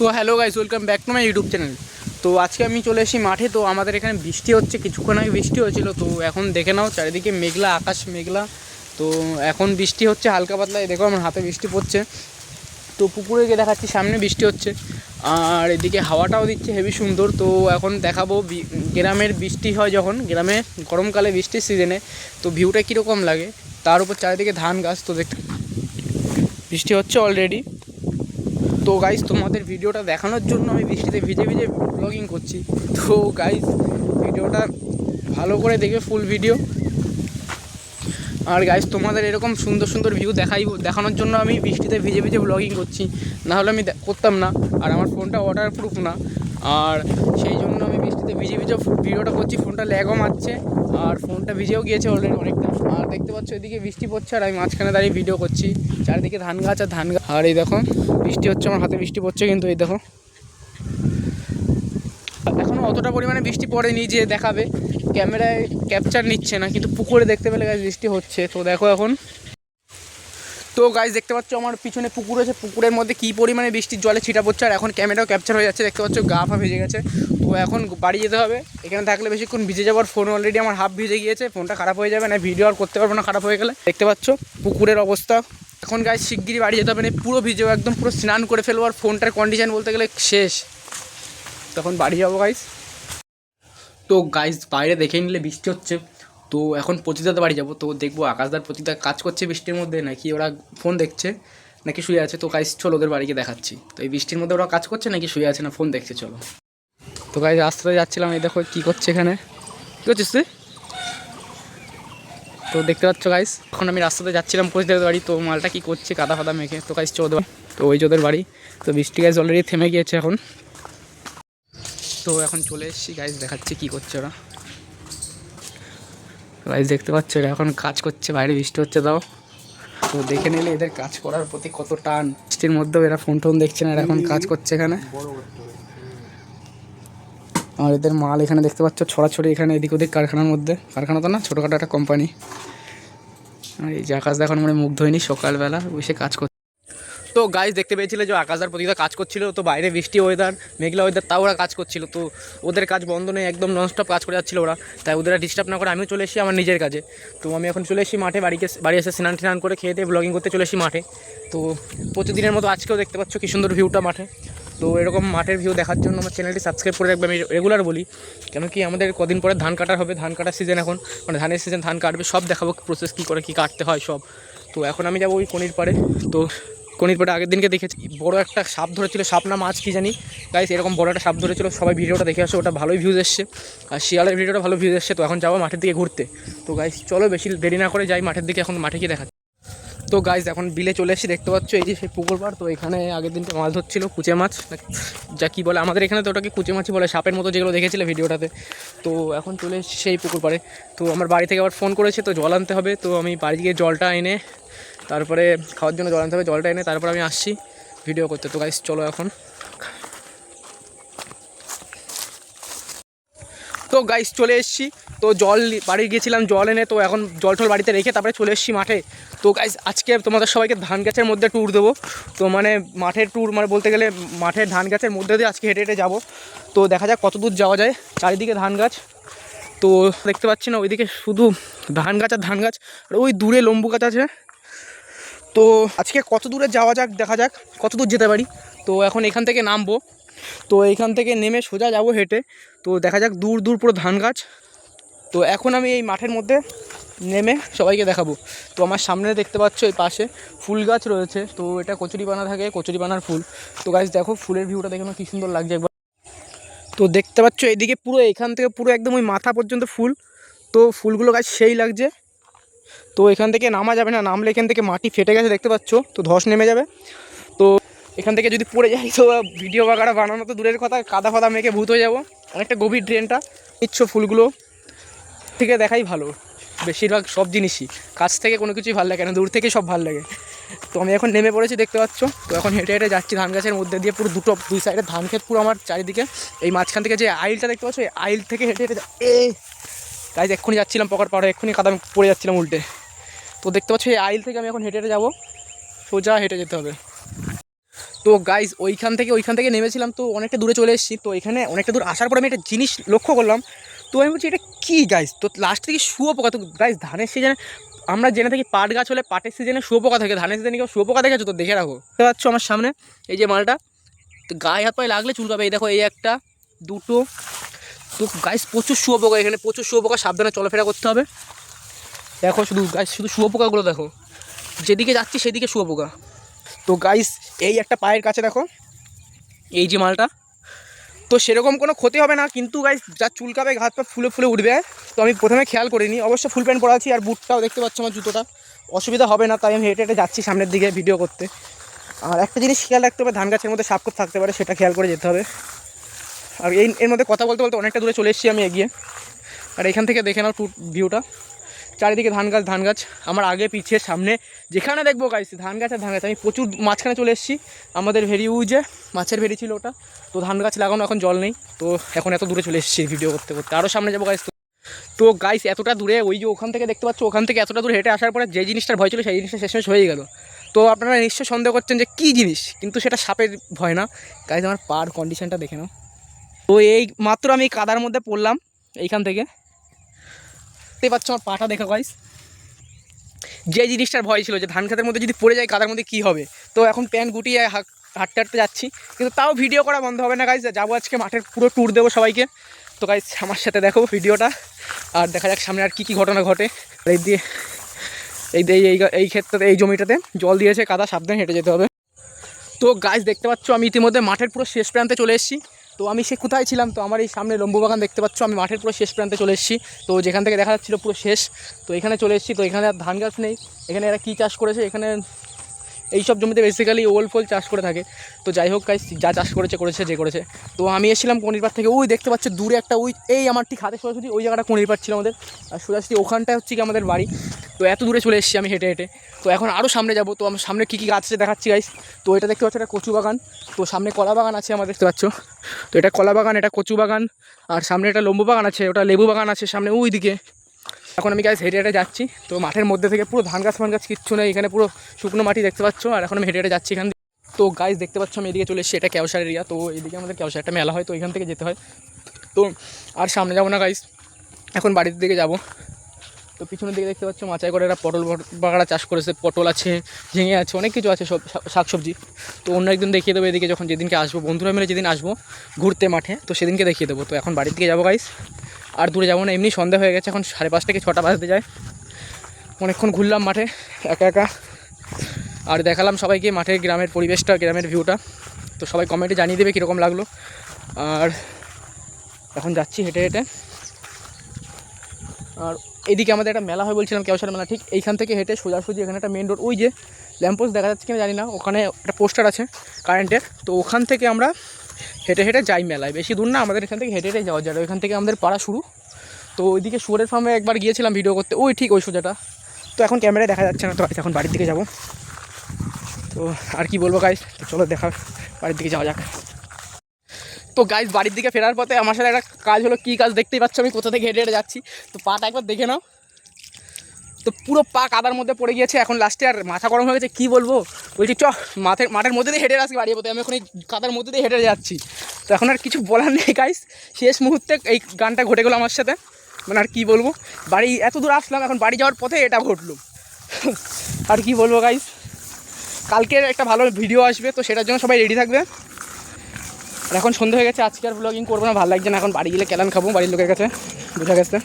তো hello guys, welcome back to my YouTube channel. তো আজকে আমি চলে এসেছি মাঠে। তো আমাদের এখানে বৃষ্টি হচ্ছে, কিছুক্ষণ আগে বৃষ্টি হয়েছিল। তো এখন দেখে নাও চারিদিকে মেঘলা, আকাশ মেঘলা। তো এখন বৃষ্টি হচ্ছে হালকা পাতলা, দেখো আমার হাতে বৃষ্টি পড়ছে। তো পুকুরে গিয়ে দেখাচ্ছি সামনে বৃষ্টি হচ্ছে, আর এদিকে হাওয়াটাও দিচ্ছে হেভি সুন্দর। তো এখন দেখাবো গ্রামের বৃষ্টি হয় যখন, গ্রামে গরমকালে বৃষ্টির সিজনে তো ভিউটা কীরকম লাগে। তার উপর চারিদিকে ধান গাছ, তো দেখতে বৃষ্টি হচ্ছে অলরেডি। তো গাইস তোমাদের ভিডিওটা দেখানোর জন্য আমি বৃষ্টিতে ভিজে ভিজে ব্লগিং করছি। তো গাইস ভিডিওটা ভালো করে দেখবে, ফুল ভিডিও। আর গাইস তোমাদের এরকম সুন্দর সুন্দর ভিউ দেখানোর জন্য আমি বৃষ্টিতে ভিজে ভিজে ব্লগিং করছি, নাহলে আমি করতাম না। আর আমার ফোনটা ওয়াটারপ্রুফ না, আর সেই জন্য আমি বৃষ্টিতে ভিজে ভিজে ভিডিওটা করছি। ফোনটা ল্যাগও মারছে, আর ফোনটা ভিজেও গিয়েছে অলরেডি অনেকটা। আর দেখতে পাচ্ছ এদিকে বৃষ্টি পড়ছে, আর আমি মাঝখানে দাঁড়িয়ে ভিডিও করছি। চারিদিকে ধান গাছ আর ধান গাছ। আর এই দেখো বৃষ্টি হচ্ছে, আমার হাতে বৃষ্টি পড়ছে, কিন্তু এই দেখো এখনও অতটা পরিমাণে বৃষ্টি পড়েনি যে দেখাবে, ক্যামেরায় ক্যাপচার নিচ্ছে না, কিন্তু পুকুরে দেখতে পেলে গাছ বৃষ্টি হচ্ছে। তো দেখো এখন, তো গাইস দেখতে পাচ্ছ আমার পিছনে পুকুর আছে, পুকুরের মধ্যে কী পরিমাণে বৃষ্টির জলে ছিটা পড়ছে, আর এখন ক্যামেরাও ক্যাপচার হয়ে যাচ্ছে। দেখতে পাচ্ছ গা ফা ভিজে গেছে। তো এখন বাড়ি যেতে হবে, এখানে থাকলে বেশিক্ষণ ভিজে যাবার, ফোন অলরেডি আমার হাফ ভিজে গিয়েছে, ফোনটা খারাপ হয়ে যাবে না, ভিডিও আর করতে পারবো না খারাপ হয়ে গেলে। দেখতে পাচ্ছ পুকুরের অবস্থা। এখন গাইস শিগগিরই বাড়ি যেতে হবে, না পুরো ভিজেও একদম পুরো স্নান করে ফেলবো, আর ফোনটার কন্ডিশন বলতে গেলে শেষ। তখন বাড়ি যাবো গাইস। তো গাইস বাইরে দেখে নিলে বৃষ্টি হচ্ছে, তো এখন প্রতিদাতে বাড়ি যাবো। তো দেখবো আকাশদার প্রতিদা কাজ করছে বৃষ্টির মধ্যে, নাকি ওরা ফোন দেখছে, নাকি শুয়ে আছে। তো গাইস চলো ওদের বাড়িকে দেখাচ্ছি। তো এই বৃষ্টির মধ্যে ওরা কাজ করছে নাকি শুয়ে আছে না ফোন দেখছে, চলো। তো গাইস রাস্তায় যাচ্ছিলাম, এই দেখো কী করছে এখানে, কী করছিস তুই? তো দেখতে পাচ্ছ গাইস এখন আমি রাস্তাতে যাচ্ছিলাম প্রতিদাদের বাড়ি। তো মালটা কী করছে কাদা ফাদা মেখে। তো গাইস চলো, তো ওই ওদের বাড়ি। তো বৃষ্টি গাইস অলরেডি থেমে গিয়েছে এখন। তো এখন চলে এসেছি গাইস, দেখাচ্ছি কী করছে ওরা। গাইস দেখতে পাচ্ছ এরা এখন কাজ করছে, বাইরে বৃষ্টি হচ্ছে তাও। তো দেখে নিলে এদের কাজ করার প্রতি কত টান। বৃষ্টির মধ্যেও এরা ফোন টোন দেখছে না, এরা এখন কাজ করছে এখানে। আর এদের মাল এখানে দেখতে পাচ্ছ ছড়াছড়ি এখানে এদিক ওদিক কারখানার মধ্যে, কারখানা তো না, ছোটোখাটো একটা কোম্পানি। আর এই যে আকাশদা এখন মানে মুগ্ধ হয়নি, সকালবেলা বসে কাজ করছে। তো গাইস দেখতে পেয়েছিলে যে আকাশদার প্রতিটা কাজ করছিল। তো বাইরে বৃষ্টি ওয়েদার, মেঘলা ওয়েদার, তাও ওরা কাজ করছিল। তো ওদের কাজ বন্ধ নেই, একদম ননস্টপ কাজ করে যাচ্ছিলো ওরা। তাই ওদের ডিস্টার্ব না করে আমিও চলে এসেছি আমার নিজের কাজে। তো আমি এখন চলে এসেছি মাঠে, বাড়ি এসে স্নান করে খেয়ে দিয়ে ব্লগিং করতে চলে এসেছি মাঠে। তো প্রতিদিনের মতো আজকেও দেখতে পাচ্ছ কী সুন্দর ভিউটা মাঠে। তো এরকম মাঠের ভিউ দেখার জন্য আমার চ্যানেলটি সাবস্ক্রাইব করে রাখবে, আমি রেগুলার বলি। কেন কি আমাদের কদিন পরে ধান কাটার হবে, ধান কাটার সিজন এখন, মানে ধানের সিজন, ধান কাটবে, সব দেখাবো প্রসেস কী করে কী কাটতে হয় সব। তো এখন আমি যাবো ওই কনির পাড়ে। তো কনির পাড়ে আগের দিনকে দেখেছি বড় একটা সাপ ধরেছিল, সাপ না মাছ কী জানি গাইস, এরকম বড় একটা সাপ ধরেছিল। সবাই ভিডিওটা দেখে আসে, ওটা ভালোই ভিউজ এসছে। আর শিয়ালের ভিডিওটা ভালো ভিউজ এসছে। তো এখন যাবো মাঠের দিকে ঘুরতে। তো গাইস চলো বেশি দেরি না করে যাই মাঠের দিকে, এখন মাঠে গিয়ে দেখাচ্ছি। তো গাইস এখন বিলে চলে এসেছি, দেখতে পাচ্ছ এই যে সেই পুকুর পাড়। তো এখানে আগের দিনকে মাছ ধরছিল, কুচে মাছ, যা কী বলে আমাদের এখানে, তো ওটাকে কুচে মাছই বলে, সাপের মতো যেগুলো দেখেছিলে ভিডিওটাতে। তো এখন চলে এসেছি সেই পুকুর পাড়ে। তো আমার বাড়ি থেকে আবার ফোন করেছে, তো জল আনতে হবে। তো আমি বাড়ি গিয়ে জলটা এনে, তারপরে খাওয়ার জন্য জল আনতে হবে, জলটা এনে তারপর আমি আসছি ভিডিও করতে। তো গাইস চলো এখন। তো গাইস চলে এসেছি, তো জল বাড়ি গিয়েছিলাম জল এনে। তো এখন জল টল বাড়িতে রেখে তারপরে চলে এসেছি মাঠে। তো গাইস আজকে তোমাদের সবাইকে ধান গাছের মধ্যে ট্যুর দেবো। তো মানে মাঠের ট্যুর, মানে বলতে গেলে মাঠের ধান গাছের মধ্যে দিয়ে আজকে হেঁটে হেঁটে যাবো। তো দেখা যাক কত দূর যাওয়া যায়, চারিদিকে ধান গাছ। তো দেখতে পাচ্ছি না ওইদিকে শুধু ধান গাছ আর ধান গাছ, আর ওই দূরে লম্বু গাছ আছে। তো আজকে কত দূরে যাওয়া যাক, দেখা যাক কত দূর যেতে পারি। তো এখন এখান থেকে নামবো, তো এইখান থেকে নেমে সোজা যাব হেঁটে। তো দেখা যাক, দূর দূর পুরো ধান গাছ। তো এখন আমি এই মাঠের মধ্যে নেমে সবাইকে দেখাবো। তো আমার সামনে দেখতে পাচ্ছ এই পাশে ফুল গাছ রয়েছে। তো এটা কচুরিপানা থাকে, কচুরিপানার ফুল। তো গাছ দেখো ফুলের ভিউটা দেখে কী সুন্দর লাগছে একবার। তো দেখতে পাচ্ছ এইদিকে পুরো এখান থেকে পুরো একদম ওই মাথা পর্যন্ত ফুল। তো ফুলগুলো গাছ সেই লাগছে। তো এখান থেকে নামা যাবে না, নামলে এখান থেকে মাটি ফেটে গেছে দেখতে পাচ্ছ, তো ধস নেমে যাবে। তো এখান থেকে যদি পড়ে যাই তো ভিডিও বাগাড়া বানানো তো দূরের কথা, কাদা ফাদা মেখে ভূত হয়ে যাবো। অনেকটা গভীর ড্রেনটা, ইচ্ছ ফুলগুলো থেকে দেখাই ভালো। বেশিরভাগ সব জিনিসই কাছ থেকে কোনো কিছুই ভালো লাগে না, দূর থেকে সব ভালো লাগে। তো আমি এখন নেমে পড়েছি দেখতে পাচ্ছ। তো এখন হেঁটে হেঁটে যাচ্ছি ধান গাছের মধ্যে দিয়ে, পুরো দুই সাইডে ধান ক্ষেত পুরো আমার চারিদিকে। এই মাঝখান থেকে যে আইলটা দেখতে পাচ্ছ, এই আইল থেকে হেঁটে হেঁটে গাইজ এক্ষুনি যাচ্ছিলাম পকর পাড়ে, এক্ষুনি কাদা পড়ে যাচ্ছিলাম উল্টে। তো দেখতে পাচ্ছ এই আইল থেকে আমি এখন হেঁটে হেঁটে যাবো, সোজা হেঁটে যেতে হবে। তো গাইজ ওইখান থেকে নেমেছিলাম, তো অনেকটা দূরে চলে এসেছি। তো এখানে অনেকটা দূর আসার পর আমি একটা জিনিস লক্ষ্য করলাম, তো আমি বলছি এটা কী গাইজ, তো লাস্ট থেকে শুয়োপোকা। তো গাইজ ধানের সিজনে আমরা জেনে থাকি পাট গাছ হলে পাটের সিজনে শুয়োপোকা থাকে, ধানের সিজনে কেউ শুয়োপোকা দেখেছো? তো দেখে রাখো। দেখতে পাচ্ছ আমার সামনে এই যে মালটা, তো গায়ে হাত পায়ে লাগলে চুলকাবে। এই দেখো এই একটা, দুটো, তো গাইজ প্রচুর শুয়োপোকা, এখানে প্রচুর শুয়োপোকা, সাবধানে চলাফেরা করতে হবে। দেখো শুধু গাইজ, শুধু শুয়োপোকাগুলো দেখো, যেদিকে যাচ্ছি সেদিকে শুয়োপোকা। তো গাইজ এই একটা পায়ের কাছে দেখো এই যে মালটা, তো সেরকম কোনো ক্ষতি হবে না, কিন্তু গাইজ যা চুলকাবে, হাত পা ফুলে ফুলে উঠবে। তো আমি প্রথমে খেয়াল করিনি, অবশ্য ফুল প্যান্ট পরা আছি আর বুটটাও দেখতে পাচ্ছ আমার জুতোটা, অসুবিধা হবে না, তাই আমি হেঁটে হেঁটে যাচ্ছি সামনের দিকে ভিডিও করতে। আর একটা জিনিস খেয়াল রাখতে হবে, ধান গাছের মধ্যে সাপ থাকতে পারে, সেটা খেয়াল করে যেতে হবে। আর এর মধ্যে কথা বলতে বলতে অনেকটা দূরে চলে এসেছি আমি এগিয়ে। আর এখান থেকে দেখে নাও ভিউটা, চারিদিকে ধান গাছ, আমার আগে পিছিয়ে সামনে যেখানে দেখবো গাইস ধান গাছ আর ধান গাছ। আমি প্রচুর মাঝখানে চলে এসেছি, আমাদের ভেরি যে মাছের ভেরি ছিল ওটা, তো ধান গাছ লাগানো, এখন জল নেই, তো এখন এত দূরে চলে এসেছি ভিডিও করতে করতে, আরও সামনে যাবো গাইস। তো গাইস এতটা দূরে, ওই যে ওখান থেকে দেখতে পাচ্ছ, ওখান থেকে এতটা দূরে হেঁটে আসার পরে যে জিনিসটার ভয় ছিল সেই জিনিসটা শেষমেশ হয়ে গেল। তো আপনারা নিশ্চয় সন্দেহ করছেন যে কী জিনিস, কিন্তু সেটা সাপের ভয় না গাইস, আমার পার কন্ডিশনটা দেখে নাও। তো এই মাত্র আমি কাদার মধ্যে পড়লাম এইখান থেকে, দেখতে পাচ্ছ আমার পাটা দেখো গাইস, যে জিনিসটার ভয় ছিল যে ধান খেতের মধ্যে যদি পড়ে যায় কাদার মধ্যে কী হবে। তো এখন প্যান্ট গুটিয়ে হাঁটতে হাঁটতে যাচ্ছি, কিন্তু তাও ভিডিও করা বন্ধ হবে না গাইস, যাবো আজকে মাঠের পুরো ট্যুর দেবো সবাইকে। তো গাইস আমার সাথে দেখো ভিডিওটা, আর দেখা যাক সামনে আর কী কী ঘটনা ঘটে। এই দিয়ে এই ক্ষেত্রে এই জমিটাতে জল দিয়েছে, কাদা, সাবধানে হেঁটে যেতে হবে। তো গাইস দেখতে পাচ্ছ আমি ইতিমধ্যে মাঠের পুরো শেষ প্রান্তে চলে এসেছি। তো আমি সে কোথায় ছিলাম, তো আমার এই সামনে লম্বু বাগান দেখতে পাচ্ছ, আমি মাঠের পুরো শেষ প্রান্তে চলে এসেছি। তো যেখান থেকে দেখা যাচ্ছিলো পুরো শেষ, তো এখানে চলে এসেছি। তো এখানে আর ধান গাছ নেই, এখানে এরা কী চাষ করেছে, এখানে এইসব জমিতে বেসিক্যালি ওল ফোল চাষ করে থাকে। তো যাই হোক গাইস, যা চাষ করেছে যে করেছে। তো আমি এসেছিলাম কনিরপাড় থেকে, ওই দেখতে পাচ্ছ দূরে একটা, ওই এই আমার ঠিক হাতে সোজাসুজি ওই জায়গাটা কনিরপাড় ছিল আমাদের, আর সোজাসুজি ওখানটায় হচ্ছে কি আমাদের বাড়ি। তো এত দূরে চলে এসেছি আমি হেঁটে হেঁটে। তো এখন আরও সামনে যাব, তো আমার সামনে কী কী গাছ আছে দেখাচ্ছি গাইস। তো এটা দেখতে পাচ্ছ, এটা কচু বাগান, তো সামনে কলা বাগান আছে আমাদের, দেখতে পাচ্ছ। তো এটা কলা বাগান, এটা কচু বাগান, আর সামনে একটা লম্বু বাগান আছে, ওটা লেবু বাগান আছে সামনে ওই দিকে। এখন আমি গাইস হেঁটে হেঁটে যাচ্ছি, তো মাঠের মধ্যে থেকে পুরো ধান গাছ কিচ্ছু নেই, এখানে পুরো শুকনো মাটি দেখতে পাচ্ছ। আর এখন আমি হেঁটে হেঁটে যাচ্ছি এখান থেকে। তো গাইস দেখতে পাচ্ছ আমি এদিকে চলে এসেছি, এটা কেওসার এরিয়া, তো এদিকে আমাদের কেওসার একটা মেলা হয়, তো এখান থেকে যেতে হয়। তো আর সামনে যাবো না গাইস, এখন বাড়ির দিকে যাব। তো পিছনের দিকে দেখতে পাচ্ছ মাচাই করে এরা পটল বাগাড়া চাষ করেছে, পটল আছে, ঝিঙে আছে, অনেক কিছু আছে, সব শাকসবজি। তো অন্য একদিন দেখিয়ে দেবো এদিকে, যখন যেদিনকে আসবো বন্ধুরা মিলে যেদিন আসবো ঘুরতে মাঠে, তো সেদিনকে দেখিয়ে দেবো। তো এখন বাড়ির দিকে যাবো গাইস, আর দূরে যাবো না, এমনি সন্ধ্যা হয়ে গেছে, এখন 5:30 থেকে 6টা বাজতে যায়। অনেকক্ষণ ঘুরলাম মাঠে একা একা, আর দেখালাম সবাইকে মাঠের গ্রামের পরিবেশটা, গ্রামের ভিউটা। তো সবাই কমেন্টে জানিয়ে দেবে কীরকম লাগলো। আর এখন যাচ্ছি হেঁটে হেঁটে। আর এদিকে আমাদের একটা মেলা হয় বলছিলাম, কেওসার মেলা, ঠিক এইখান থেকে হেঁটে সোজাসুজি এখানে একটা মেন রোড, ওই যে ল্যাম্পপোস্ট দেখা যাচ্ছে কিনা জানি না, ওখানে একটা পোস্টার আছে কারেন্টের, তো ওখান থেকে আমরা হেঁটে হেঁটে যাই মেলায়। বেশি দূর না, আমাদের এখান থেকে হেঁটে হেঁটে যাওয়া যায়, ওইখান থেকে আমাদের পাড়া শুরু। তো ওইদিকে শুয়োরের ফার্মে একবার গিয়েছিলাম ভিডিও করতে, ওই ঠিক ওই সোজাটা। তো এখন ক্যামেরায় দেখা যাচ্ছে না, তো এখন বাড়ির দিকে যাবো। তো আর কি বলবো গাইস, তো চলো দেখা বাড়ির দিকে যাওয়া যাক। তো গাইস বাড়ির দিকে ফেরার পথে আমার সাথে একটা কাজ হলো, কী কাজ দেখতেই পাচ্ছ, আমি কোথা থেকে হেঁটে হেঁটে যাচ্ছি। তো পাটা একবার দেখে নাও, তো পুরো পা কাদার মধ্যে পড়ে গিয়েছে। এখন লাস্টে আর মাথা গরম হয়ে গেছে, কী বলবো, বলছি মাঠের মধ্যে দিয়ে হেঁটে আসি বাড়ি পথে, আমি এখন এই কাদার মধ্যে দিয়ে হেঁটে যাচ্ছি। তো এখন আর কিছু বলার নেই গাইস, শেষ মুহূর্তে এই গানটা ঘটে গেলো আমার সাথে, মানে আর কী বলবো, বাড়ি এত দূর আসলাম, এখন বাড়ি যাওয়ার পথে এটা ঘটলো। আর কি বলবো গাইস, কালকের একটা ভালো ভিডিও আসবে, তো সেটার জন্য সবাই রেডি থাকবে। আর এখন সন্ধ্যা হয়ে গেছে, আজকে আর ব্লগিং করবো না, ভালো লাগছে না, এখন বাড়ি গেলে কেলান খাবো বাড়ির লোকের কাছে, বোঝা গেছে।